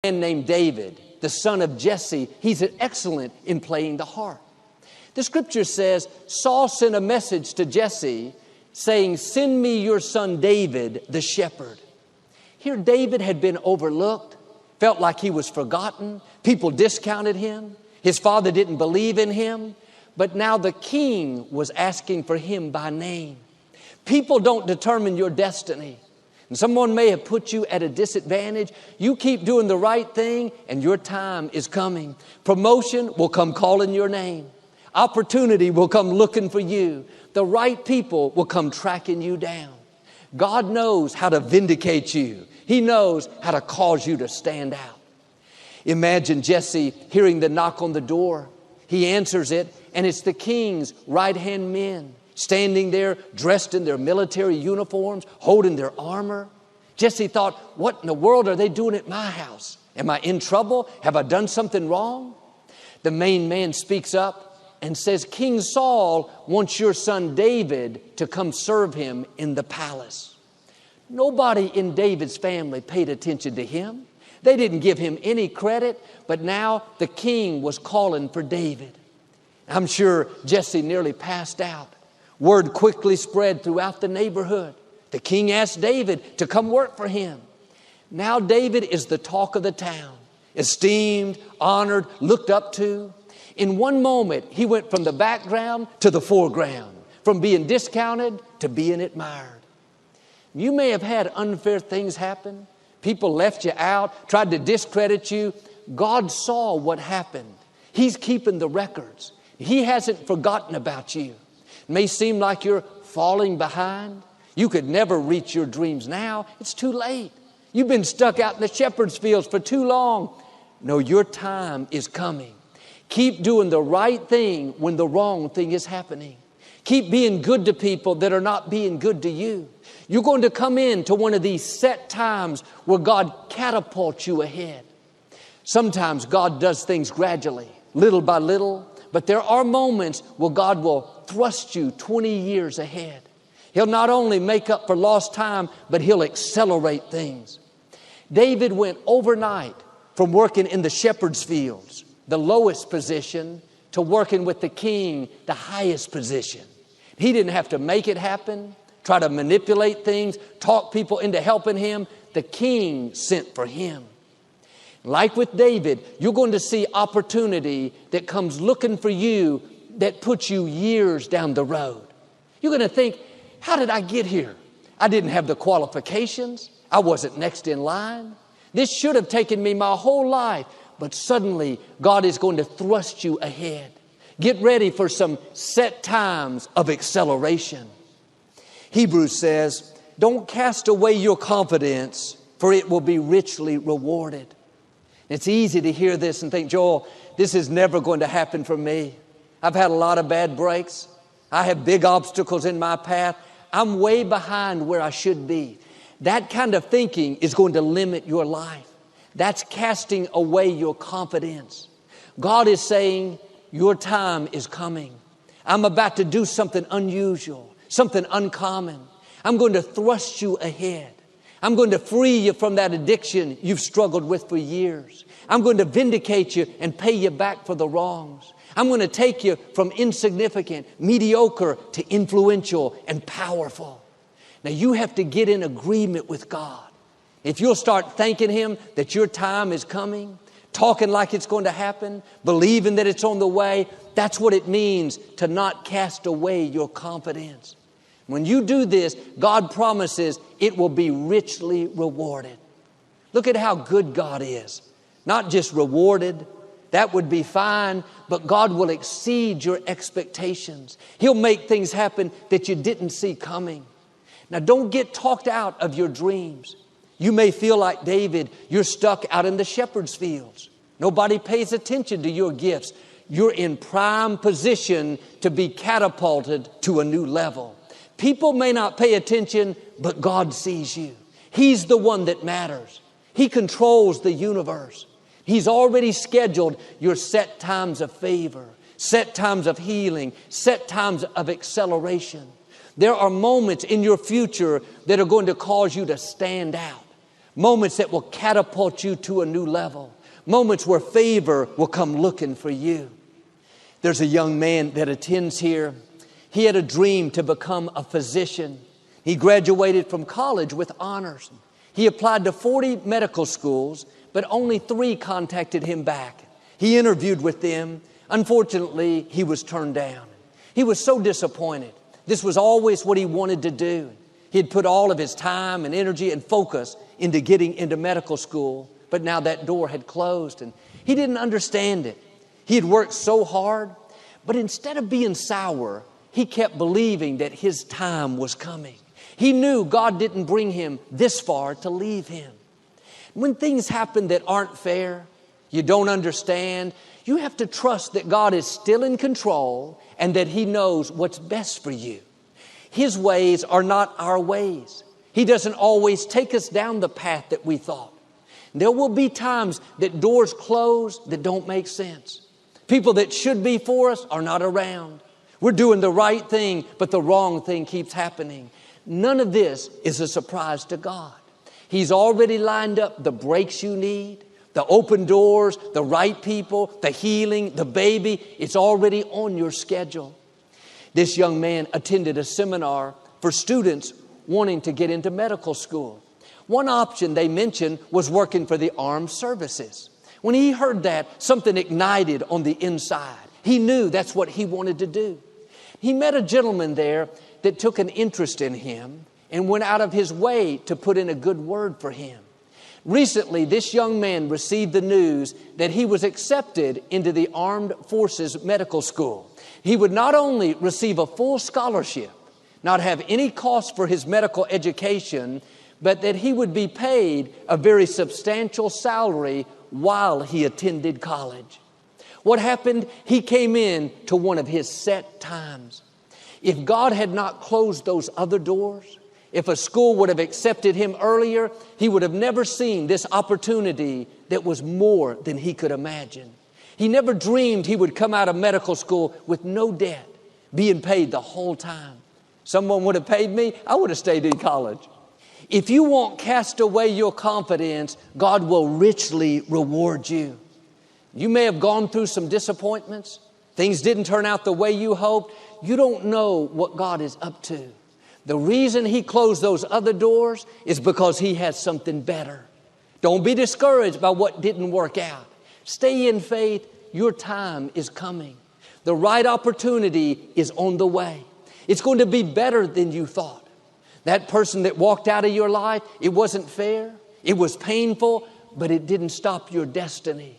man named David, the son of Jesse. He's excellent in playing the harp. The scripture says Saul sent a message to Jesse saying, "Send me your son David, the shepherd." Here David had been overlooked, felt like he was forgotten. People discounted him. His father didn't believe in him. But now the king was asking for him by name. People don't determine your destiny. And someone may have put you at a disadvantage. You keep doing the right thing and your time is coming. Promotion will come calling your name. Opportunity will come looking for you. The right people will come tracking you down. God knows how to vindicate you. He knows how to cause you to stand out. Imagine Jesse hearing the knock on the door. He answers it, and it's the king's right-hand men standing there dressed in their military uniforms, holding their armor. Jesse thought, what in the world are they doing at my house? Am I in trouble? Have I done something wrong? The main man speaks up and says, "King Saul wants your son David to come serve him in the palace." Nobody in David's family paid attention to him. They didn't give him any credit, but now the king was calling for David. I'm sure Jesse nearly passed out. Word quickly spread throughout the neighborhood. The king asked David to come work for him. Now David is the talk of the town, esteemed, honored, looked up to. In one moment, he went from the background to the foreground, from being discounted to being admired. You may have had unfair things happen. People left you out, tried to discredit you. God saw what happened. He's keeping the records. He hasn't forgotten about you. It may seem like you're falling behind. You could never reach your dreams now. It's too late. You've been stuck out in the shepherd's fields for too long. No, your time is coming. Keep doing the right thing when the wrong thing is happening. Keep being good to people that are not being good to you. You're going to come into one of these set times where God catapults you ahead. Sometimes God does things gradually, little by little, but there are moments where God will thrust you 20 years ahead. He'll not only make up for lost time, but He'll accelerate things. David went overnight from working in the shepherd's fields, the lowest position, to working with the king, the highest position. He didn't have to make it happen, try to manipulate things, talk people into helping him. The king sent for him. Like with David, you're going to see opportunity that comes looking for you that puts you years down the road. You're going to think, how did I get here? I didn't have the qualifications. I wasn't next in line. This should have taken me my whole life. But suddenly, God is going to thrust you ahead. Get ready for some set times of acceleration. Hebrews says, don't cast away your confidence, for it will be richly rewarded. It's easy to hear this and think, Joel, this is never going to happen for me. I've had a lot of bad breaks. I have big obstacles in my path. I'm way behind where I should be. That kind of thinking is going to limit your life. That's casting away your confidence. God is saying, your time is coming. I'm about to do something unusual, something uncommon. I'm going to thrust you ahead. I'm going to free you from that addiction you've struggled with for years. I'm going to vindicate you and pay you back for the wrongs. I'm going to take you from insignificant, mediocre to influential and powerful. Now you have to get in agreement with God. If you'll start thanking Him that your time is coming, talking like it's going to happen, believing that it's on the way, that's what it means to not cast away your confidence. When you do this, God promises it will be richly rewarded. Look at how good God is. Not just rewarded, that would be fine, but God will exceed your expectations. He'll make things happen that you didn't see coming. Now don't get talked out of your dreams. You may feel like David, you're stuck out in the shepherd's fields. Nobody pays attention to your gifts. You're in prime position to be catapulted to a new level. People may not pay attention, but God sees you. He's the one that matters. He controls the universe. He's already scheduled your set times of favor, set times of healing, set times of acceleration. There are moments in your future that are going to cause you to stand out. Moments that will catapult you to a new level. Moments where favor will come looking for you. There's a young man that attends here. He had a dream to become a physician. He graduated from college with honors. He applied to 40 medical schools, but only 3 contacted him back. He interviewed with them. Unfortunately, he was turned down. He was so disappointed. This was always what he wanted to do. He had put all of his time and energy and focus into getting into medical school, but now that door had closed and he didn't understand it. He had worked so hard, but instead of being sour, he kept believing that his time was coming. He knew God didn't bring him this far to leave him. When things happen that aren't fair, you don't understand, you have to trust that God is still in control and that He knows what's best for you. His ways are not our ways. He doesn't always take us down the path that we thought. There will be times that doors close that don't make sense. People that should be for us are not around. We're doing the right thing, but the wrong thing keeps happening. None of this is a surprise to God. He's already lined up the breaks you need, the open doors, the right people, the healing, the baby. It's already on your schedule. This young man attended a seminar for students wanting to get into medical school. One option they mentioned was working for the armed services. When he heard that, something ignited on the inside. He knew that's what he wanted to do. He met a gentleman there that took an interest in him and went out of his way to put in a good word for him. Recently, this young man received the news that he was accepted into the Armed Forces Medical School. He would not only receive a full scholarship, not have any cost for his medical education, but that he would be paid a very substantial salary while he attended college. What happened? He came in to one of his set times. If God had not closed those other doors, if a school would have accepted him earlier, he would have never seen this opportunity that was more than he could imagine. He never dreamed he would come out of medical school with no debt, being paid the whole time. Someone would have paid me, I would have stayed in college. If you won't cast away your confidence, God will richly reward you. You may have gone through some disappointments. Things didn't turn out the way you hoped. You don't know what God is up to. The reason He closed those other doors is because He has something better. Don't be discouraged by what didn't work out. Stay in faith. Your time is coming. The right opportunity is on the way. It's going to be better than you thought. That person that walked out of your life, it wasn't fair. It was painful, but it didn't stop your destiny.